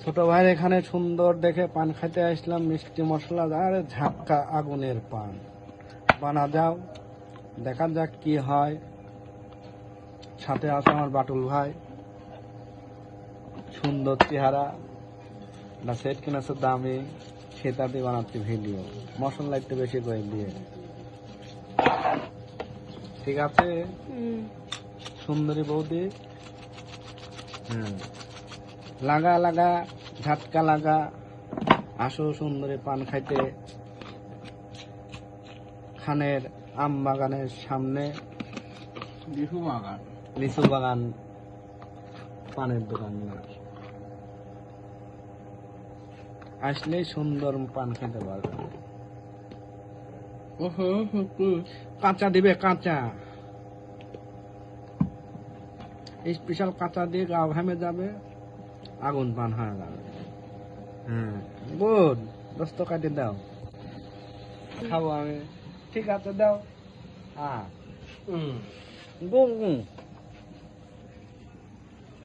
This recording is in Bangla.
ছোট ভাইয়ের এখানে সুন্দর দেখে পান খাইতে আসলাম, মিষ্টি মশলা আর ঝাটকা আগুনের পান বানা যাও, দেখা যাক কি হয়। সাথে আছে আমার বাটুল ভাই, সুন্দর চেহারা, সেট কিনেছে দামি, সেটা দিয়ে বানাচ্ছি ভিডিও, মশলা একটু বেশি করে দিয়ে। ঠিক আছে সুন্দরী বৌদি? লাগা লাগা ঝাটকা লাগা, আসো সুন্দরী পান খাইতে খানের আম বাগানের সামনে, লিচু বাগান, পানের দোকান না, আসলেই সুন্দর পান খেতে পারবে। কাঁচা দিবে, কাঁচা স্পেশাল কাঁচা দিয়ে গা ঘামে যাবে, আগুন পান হয়ে যাবে। গুড, দোস্ত কাটে দাও, খাবো আমি। ঠিক আছে দাও। গুম